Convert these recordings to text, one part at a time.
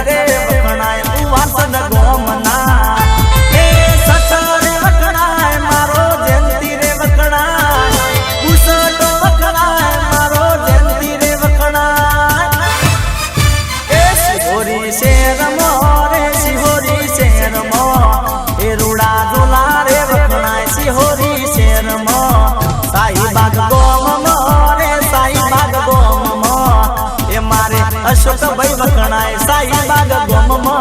રે વખણાય ઉવાસદ ગોમના એ સટ રે વખણાય મારો જયંતિ રે વખણાય ઉસટ વખણાય મારો જયંતિ રે વખણાય એ શિહોરી શેરમો રે શિહોરી શેરમો એ રૂડા ઝોલા રે વખણાય શિહોરી શેરમો સાઈબાગ ગોમમો રે સાઈબાગ ગોમમો એ મારે અશોક ભાઈ વખણાય સાઈબાગ ગોમમો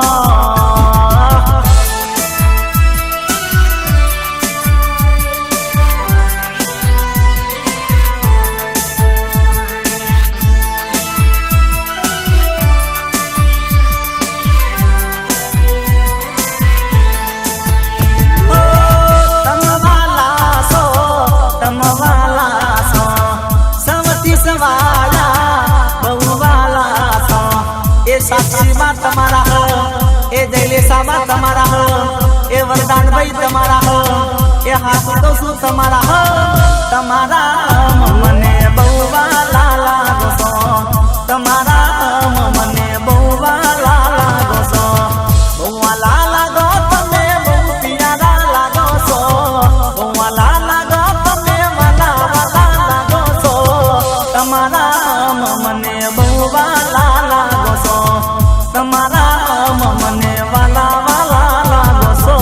साक्षीમાં તમારા હો એ જયલેશામાં તમારા હો એ વરદાન ભાઈ તમારા હો એ હાથ તો શું તમારા હો તમારા મને બહુ વાલા લાગો છો તમારા મને બહુ વાલા લાગો છો બહુ વાલા લાગો તમે બહુ પ્યારા લાગો છો બહુ વાલા લાગો તમે વાલા વાલા લાગો છો તમારા મને બહુ વાલા લાગો છો તમારા મને વાલા વાલા લાગો છો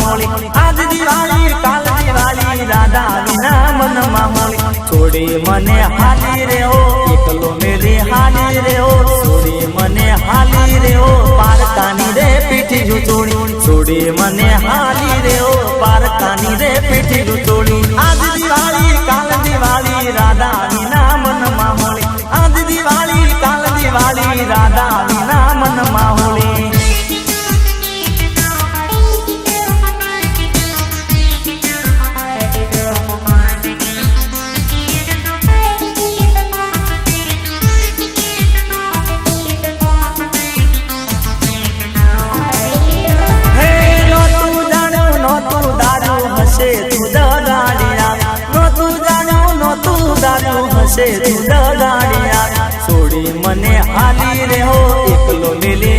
હોળી આજ દિવાળી કાલ દિવાળી રાધા વિના મનમાં હોળી છોડી મને હાલી રે હો એકલો મેલી હાલી રે હો છોડી મને હાલી રે હો પારકાની રે પીઠી જુચોડી છોડી મને હાલી રે હો પારકાની રે પીઠી જુચોડી આજ દિવાળી કાલ દિવાળી રાધા વિના મનમાં હોળી આજ દિવાળી કાલ દિવાળી રાધા વિના મનમાં હોળી છોડી મને હાલી રે હો એકલો મેલી